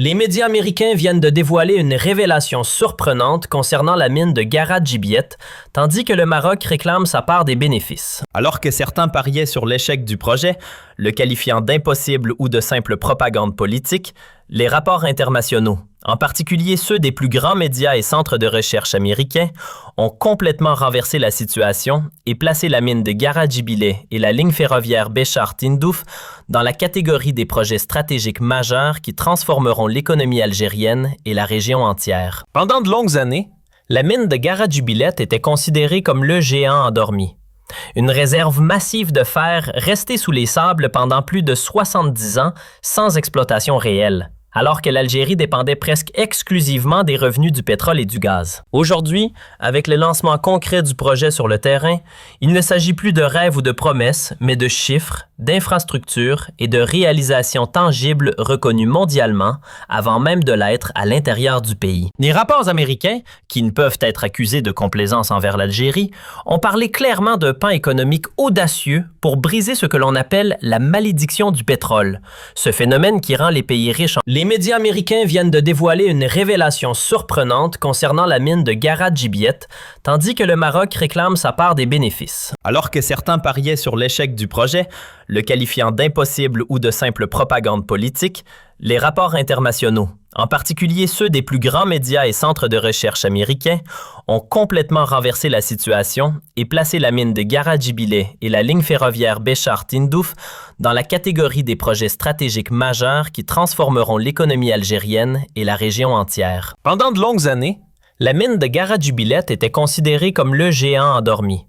Les médias américains viennent de dévoiler une révélation surprenante concernant la mine de Gara-Djibiet, tandis que le Maroc réclame sa part des bénéfices. Alors que certains pariaient sur l'échec du projet, le qualifiant d'impossible ou de simple propagande politique, les rapports internationaux, en particulier ceux des plus grands médias et centres de recherche américains, ont complètement renversé la situation et placé la mine de Gara-Djibilet et la ligne ferroviaire Béchar-Tindouf dans la catégorie des projets stratégiques majeurs qui transformeront l'économie algérienne et la région entière. Pendant de longues années, la mine de Gara-Djibilet était considérée comme le géant endormi. Une réserve massive de fer restée sous les sables pendant plus de 70 ans sans exploitation réelle, alors que l'Algérie dépendait presque exclusivement des revenus du pétrole et du gaz. Aujourd'hui, avec le lancement concret du projet sur le terrain, il ne s'agit plus de rêves ou de promesses, mais de chiffres, d'infrastructures et de réalisations tangibles reconnues mondialement avant même de l'être à l'intérieur du pays. Les rapports américains, qui ne peuvent être accusés de complaisance envers l'Algérie, ont parlé clairement d'un pan économique audacieux pour briser ce que l'on appelle la malédiction du pétrole, ce phénomène qui rend les pays riches en... Les médias américains viennent de dévoiler une révélation surprenante concernant la mine de Gara-Djibiet, tandis que le Maroc réclame sa part des bénéfices. Alors que certains pariaient sur l'échec du projet, le qualifiant d'impossible ou de simple propagande politique, les rapports internationaux, en particulier ceux des plus grands médias et centres de recherche américains, ont complètement renversé la situation et placé la mine de Gara-Djibilet et la ligne ferroviaire Béchar-Tindouf dans la catégorie des projets stratégiques majeurs qui transformeront l'économie algérienne et la région entière. Pendant de longues années, la mine de Gara-Djibilet était considérée comme le géant endormi.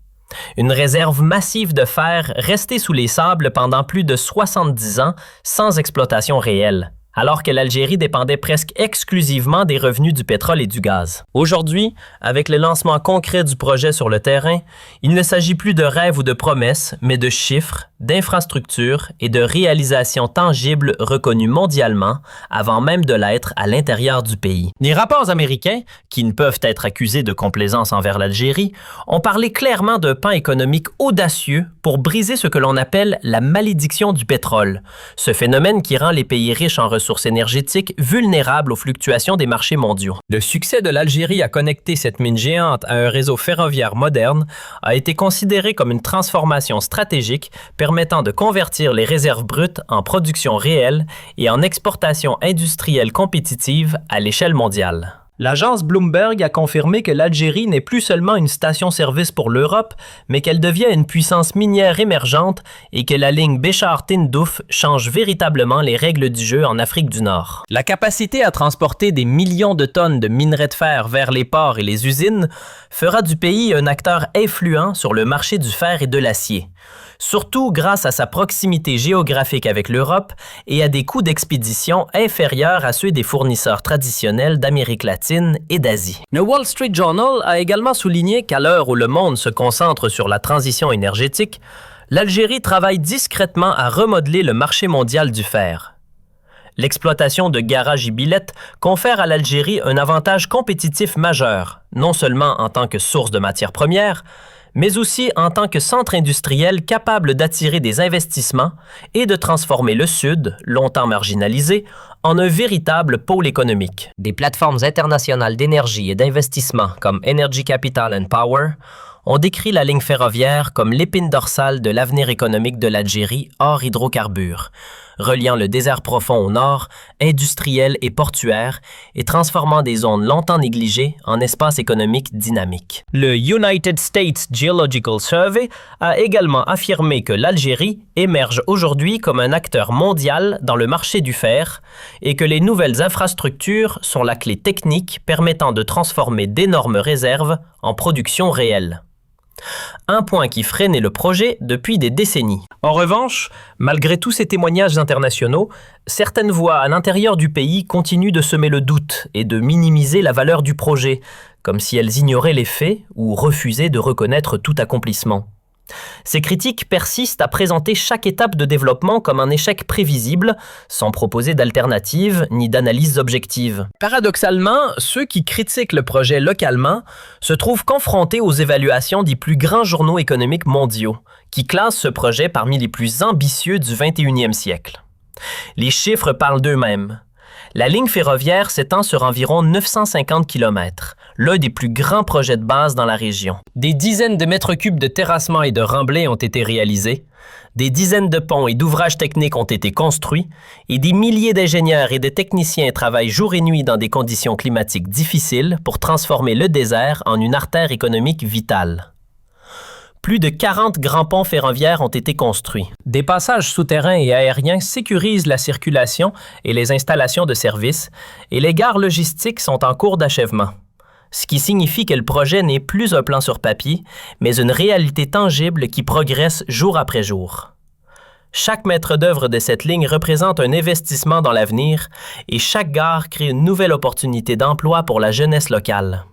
Une réserve massive de fer restée sous les sables pendant plus de 70 ans sans exploitation réelle, alors que l'Algérie dépendait presque exclusivement des revenus du pétrole et du gaz. Aujourd'hui, avec le lancement concret du projet sur le terrain, il ne s'agit plus de rêves ou de promesses, mais de chiffres, d'infrastructures et de réalisations tangibles reconnues mondialement avant même de l'être à l'intérieur du pays. Les rapports américains, qui ne peuvent être accusés de complaisance envers l'Algérie, ont parlé clairement d'un pan économique audacieux pour briser ce que l'on appelle la malédiction du pétrole, ce phénomène qui rend les pays riches en ressources énergétiques vulnérables aux fluctuations des marchés mondiaux. Le succès de l'Algérie à connecter cette mine géante à un réseau ferroviaire moderne a été considéré comme une transformation stratégique permettant de convertir les réserves brutes en production réelle et en exportation industrielle compétitive à l'échelle mondiale. L'agence Bloomberg a confirmé que l'Algérie n'est plus seulement une station-service pour l'Europe, mais qu'elle devient une puissance minière émergente et que la ligne Béchar-Tindouf change véritablement les règles du jeu en Afrique du Nord. La capacité à transporter des millions de tonnes de minerais de fer vers les ports et les usines fera du pays un acteur influent sur le marché du fer et de l'acier, surtout grâce à sa proximité géographique avec l'Europe et à des coûts d'expédition inférieurs à ceux des fournisseurs traditionnels d'Amérique latine et d'Asie. Le Wall Street Journal a également souligné qu'à l'heure où le monde se concentre sur la transition énergétique, l'Algérie travaille discrètement à remodeler le marché mondial du fer. L'exploitation de Gara-Djibilet confère à l'Algérie un avantage compétitif majeur, non seulement en tant que source de matières premières, mais aussi en tant que centre industriel capable d'attirer des investissements et de transformer le Sud, longtemps marginalisé, en un véritable pôle économique. Des plateformes internationales d'énergie et d'investissement comme Energy Capital and Power ont décrit la ligne ferroviaire comme l'épine dorsale de l'avenir économique de l'Algérie hors hydrocarbures, reliant le désert profond au nord, industriel et portuaire, et transformant des zones longtemps négligées en espaces économiques dynamiques. Le United States Geological Survey a également affirmé que l'Algérie émerge aujourd'hui comme un acteur mondial dans le marché du fer et que les nouvelles infrastructures sont la clé technique permettant de transformer d'énormes réserves en production réelle. Un point qui freinait le projet depuis des décennies. En revanche, malgré tous ces témoignages internationaux, certaines voix à l'intérieur du pays continuent de semer le doute et de minimiser la valeur du projet, comme si elles ignoraient les faits ou refusaient de reconnaître tout accomplissement. Ces critiques persistent à présenter chaque étape de développement comme un échec prévisible, sans proposer d'alternatives ni d'analyses objectives. Paradoxalement, ceux qui critiquent le projet localement se trouvent confrontés aux évaluations des plus grands journaux économiques mondiaux, qui classent ce projet parmi les plus ambitieux du 21e siècle. Les chiffres parlent d'eux-mêmes. La ligne ferroviaire s'étend sur environ 950 km, l'un des plus grands projets de base dans la région. Des dizaines de mètres cubes de terrassement et de remblais ont été réalisés, des dizaines de ponts et d'ouvrages techniques ont été construits, et des milliers d'ingénieurs et de techniciens travaillent jour et nuit dans des conditions climatiques difficiles pour transformer le désert en une artère économique vitale. Plus de 40 grands ponts ferroviaires ont été construits. Des passages souterrains et aériens sécurisent la circulation et les installations de services, et les gares logistiques sont en cours d'achèvement. Ce qui signifie que le projet n'est plus un plan sur papier, mais une réalité tangible qui progresse jour après jour. Chaque maître d'œuvre de cette ligne représente un investissement dans l'avenir, et chaque gare crée une nouvelle opportunité d'emploi pour la jeunesse locale.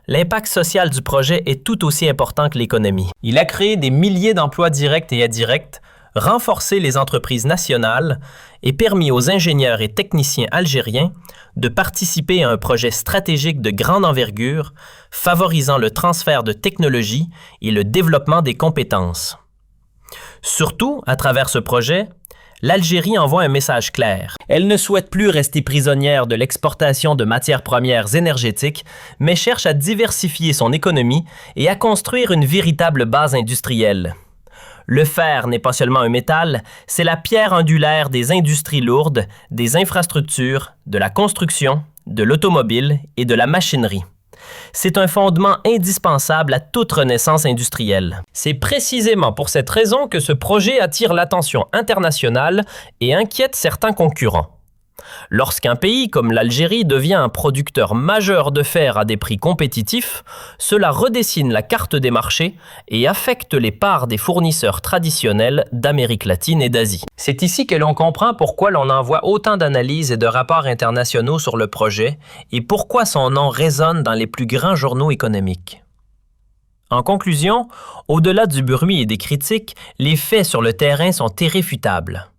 L'impact social du projet est tout aussi important que l'économie. Il a créé des milliers d'emplois directs et indirects, renforcé les entreprises nationales et permis aux ingénieurs et techniciens algériens de participer à un projet stratégique de grande envergure, favorisant le transfert de technologies et le développement des compétences. Surtout, à travers ce projet, l'Algérie envoie un message clair. Elle ne souhaite plus rester prisonnière de l'exportation de matières premières énergétiques, mais cherche à diversifier son économie et à construire une véritable base industrielle. Le fer n'est pas seulement un métal, c'est la pierre angulaire des industries lourdes, des infrastructures, de la construction, de l'automobile et de la machinerie. C'est un fondement indispensable à toute renaissance industrielle. C'est précisément pour cette raison que ce projet attire l'attention internationale et inquiète certains concurrents. Lorsqu'un pays comme l'Algérie devient un producteur majeur de fer à des prix compétitifs, cela redessine la carte des marchés et affecte les parts des fournisseurs traditionnels d'Amérique latine et d'Asie. C'est ici que l'on comprend pourquoi l'on envoie autant d'analyses et de rapports internationaux sur le projet et pourquoi son nom résonne dans les plus grands journaux économiques. En conclusion, au-delà du bruit et des critiques, les faits sur le terrain sont irréfutables.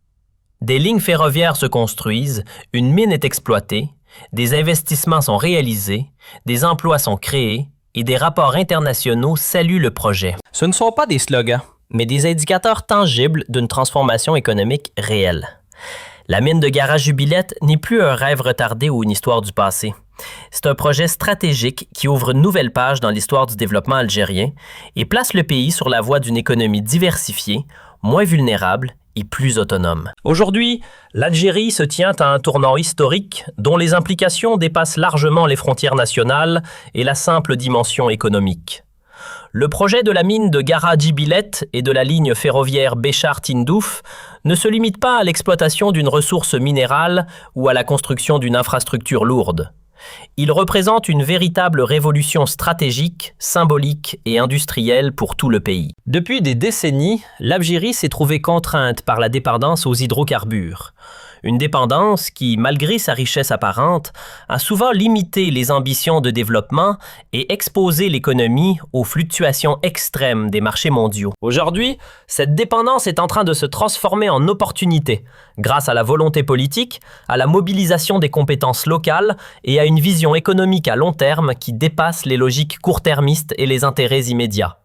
Des lignes ferroviaires se construisent, une mine est exploitée, des investissements sont réalisés, des emplois sont créés et des rapports internationaux saluent le projet. Ce ne sont pas des slogans, mais des indicateurs tangibles d'une transformation économique réelle. La mine de Gara-Jubilette n'est plus un rêve retardé ou une histoire du passé. C'est un projet stratégique qui ouvre une nouvelle page dans l'histoire du développement algérien et place le pays sur la voie d'une économie diversifiée, moins vulnérable et plus autonome. Aujourd'hui, l'Algérie se tient à un tournant historique dont les implications dépassent largement les frontières nationales et la simple dimension économique. Le projet de la mine de Gara-Jubilette et de la ligne ferroviaire Béchar-Tindouf ne se limite pas à l'exploitation d'une ressource minérale ou à la construction d'une infrastructure lourde. Il représente une véritable révolution stratégique, symbolique et industrielle pour tout le pays. Depuis des décennies, l'Algérie s'est trouvée contrainte par la dépendance aux hydrocarbures. Une dépendance qui, malgré sa richesse apparente, a souvent limité les ambitions de développement et exposé l'économie aux fluctuations extrêmes des marchés mondiaux. Aujourd'hui, cette dépendance est en train de se transformer en opportunité, grâce à la volonté politique, à la mobilisation des compétences locales et à une vision économique à long terme qui dépasse les logiques court-termistes et les intérêts immédiats.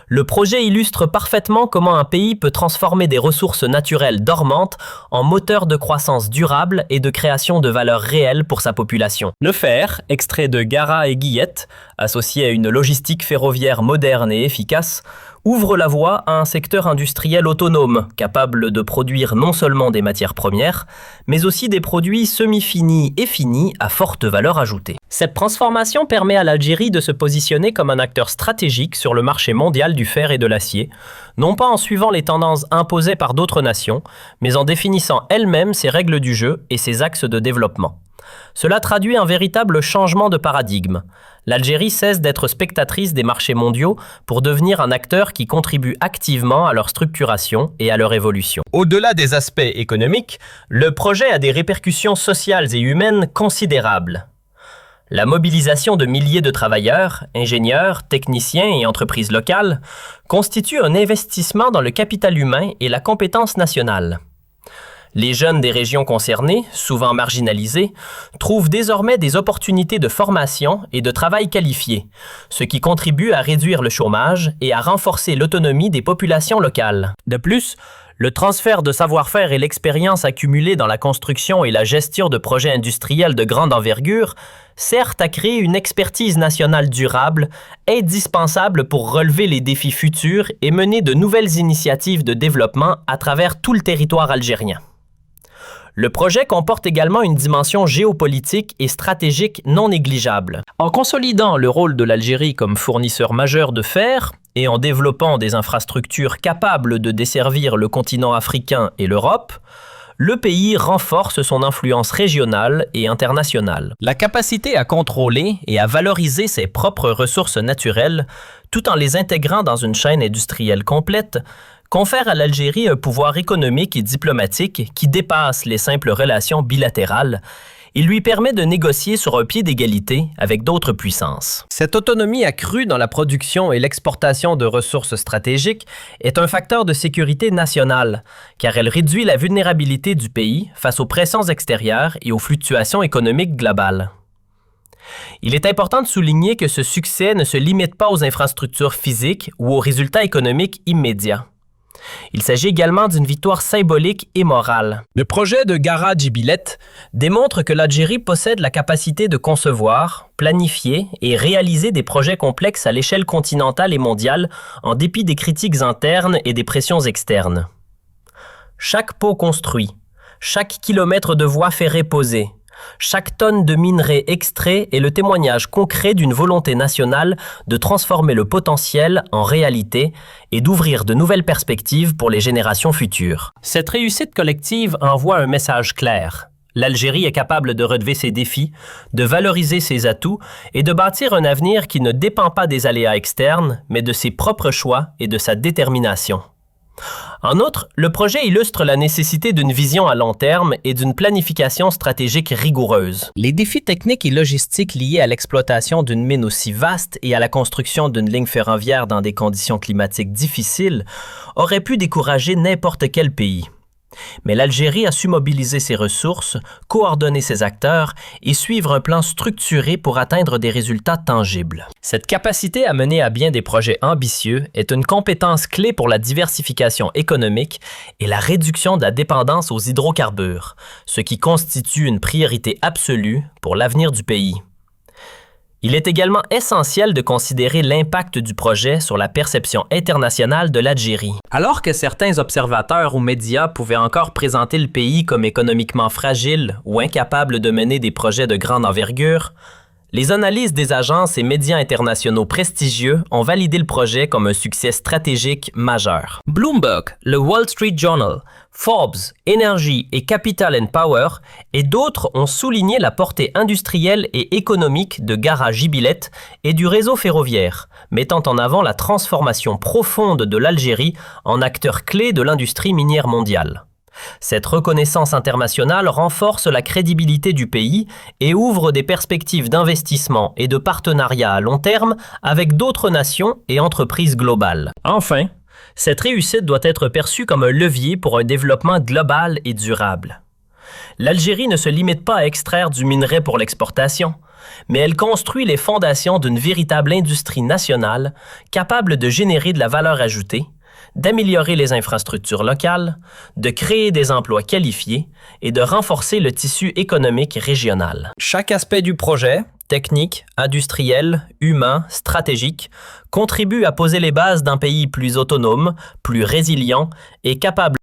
Le projet illustre parfaitement comment un pays peut transformer des ressources naturelles dormantes en moteurs de croissance durable et de création de valeur réelle pour sa population. Le fer, extrait de Gara et Guillette, associé à une logistique ferroviaire moderne et efficace, ouvre la voie à un secteur industriel autonome, capable de produire non seulement des matières premières, mais aussi des produits semi-finis et finis à forte valeur ajoutée. Cette transformation permet à l'Algérie de se positionner comme un acteur stratégique sur le marché mondial du fer et de l'acier, non pas en suivant les tendances imposées par d'autres nations, mais en définissant elle-même ses règles du jeu et ses axes de développement. Cela traduit un véritable changement de paradigme. L'Algérie cesse d'être spectatrice des marchés mondiaux pour devenir un acteur qui contribue activement à leur structuration et à leur évolution. Au-delà des aspects économiques, le projet a des répercussions sociales et humaines considérables. La mobilisation de milliers de travailleurs, ingénieurs, techniciens et entreprises locales constitue un investissement dans le capital humain et la compétence nationale. Les jeunes des régions concernées, souvent marginalisés, trouvent désormais des opportunités de formation et de travail qualifié, ce qui contribue à réduire le chômage et à renforcer l'autonomie des populations locales. De plus, Le transfert de savoir-faire et l'expérience accumulée dans la construction et la gestion de projets industriels de grande envergure servent à créer une expertise nationale durable, indispensable pour relever les défis futurs et mener de nouvelles initiatives de développement à travers tout le territoire algérien. Le projet comporte également une dimension géopolitique et stratégique non négligeable. En consolidant le rôle de l'Algérie comme fournisseur majeur de fer et en développant des infrastructures capables de desservir le continent africain et l'Europe, le pays renforce son influence régionale et internationale. La capacité à contrôler et à valoriser ses propres ressources naturelles, tout en les intégrant dans une chaîne industrielle complète, confère à l'Algérie un pouvoir économique et diplomatique qui dépasse les simples relations bilatérales et lui permet de négocier sur un pied d'égalité avec d'autres puissances. Cette autonomie accrue dans la production et l'exportation de ressources stratégiques est un facteur de sécurité nationale, car elle réduit la vulnérabilité du pays face aux pressions extérieures et aux fluctuations économiques globales. Il est important de souligner que ce succès ne se limite pas aux infrastructures physiques ou aux résultats économiques immédiats. Il s'agit également d'une victoire symbolique et morale. Le projet de Gara Djibilet démontre que l'Algérie possède la capacité de concevoir, planifier et réaliser des projets complexes à l'échelle continentale et mondiale en dépit des critiques internes et des pressions externes. Chaque pont construit, chaque kilomètre de voie ferrée posée, chaque tonne de minerai extrait est le témoignage concret d'une volonté nationale de transformer le potentiel en réalité et d'ouvrir de nouvelles perspectives pour les générations futures. Cette réussite collective envoie un message clair. L'Algérie est capable de relever ses défis, de valoriser ses atouts et de bâtir un avenir qui ne dépend pas des aléas externes, mais de ses propres choix et de sa détermination. En outre, le projet illustre la nécessité d'une vision à long terme et d'une planification stratégique rigoureuse. Les défis techniques et logistiques liés à l'exploitation d'une mine aussi vaste et à la construction d'une ligne ferroviaire dans des conditions climatiques difficiles auraient pu décourager n'importe quel pays. Mais l'Algérie a su mobiliser ses ressources, coordonner ses acteurs et suivre un plan structuré pour atteindre des résultats tangibles. Cette capacité à mener à bien des projets ambitieux est une compétence clé pour la diversification économique et la réduction de la dépendance aux hydrocarbures, ce qui constitue une priorité absolue pour l'avenir du pays. Il est également essentiel de considérer l'impact du projet sur la perception internationale de l'Algérie. Alors que certains observateurs ou médias pouvaient encore présenter le pays comme économiquement fragile ou incapable de mener des projets de grande envergure, les analyses des agences et médias internationaux prestigieux ont validé le projet comme un succès stratégique majeur. Bloomberg, le Wall Street Journal, Forbes, Energy et Capital & Power et d'autres ont souligné la portée industrielle et économique de Gara Djibilet et du réseau ferroviaire, mettant en avant la transformation profonde de l'Algérie en acteur clé de l'industrie minière mondiale. Cette reconnaissance internationale renforce la crédibilité du pays et ouvre des perspectives d'investissement et de partenariat à long terme avec d'autres nations et entreprises globales. Enfin, cette réussite doit être perçue comme un levier pour un développement global et durable. L'Algérie ne se limite pas à extraire du minerai pour l'exportation, mais elle construit les fondations d'une véritable industrie nationale capable de générer de la valeur ajoutée, d'améliorer les infrastructures locales, de créer des emplois qualifiés et de renforcer le tissu économique régional. Chaque aspect du projet, technique, industriel, humain, stratégique, contribue à poser les bases d'un pays plus autonome, plus résilient et capable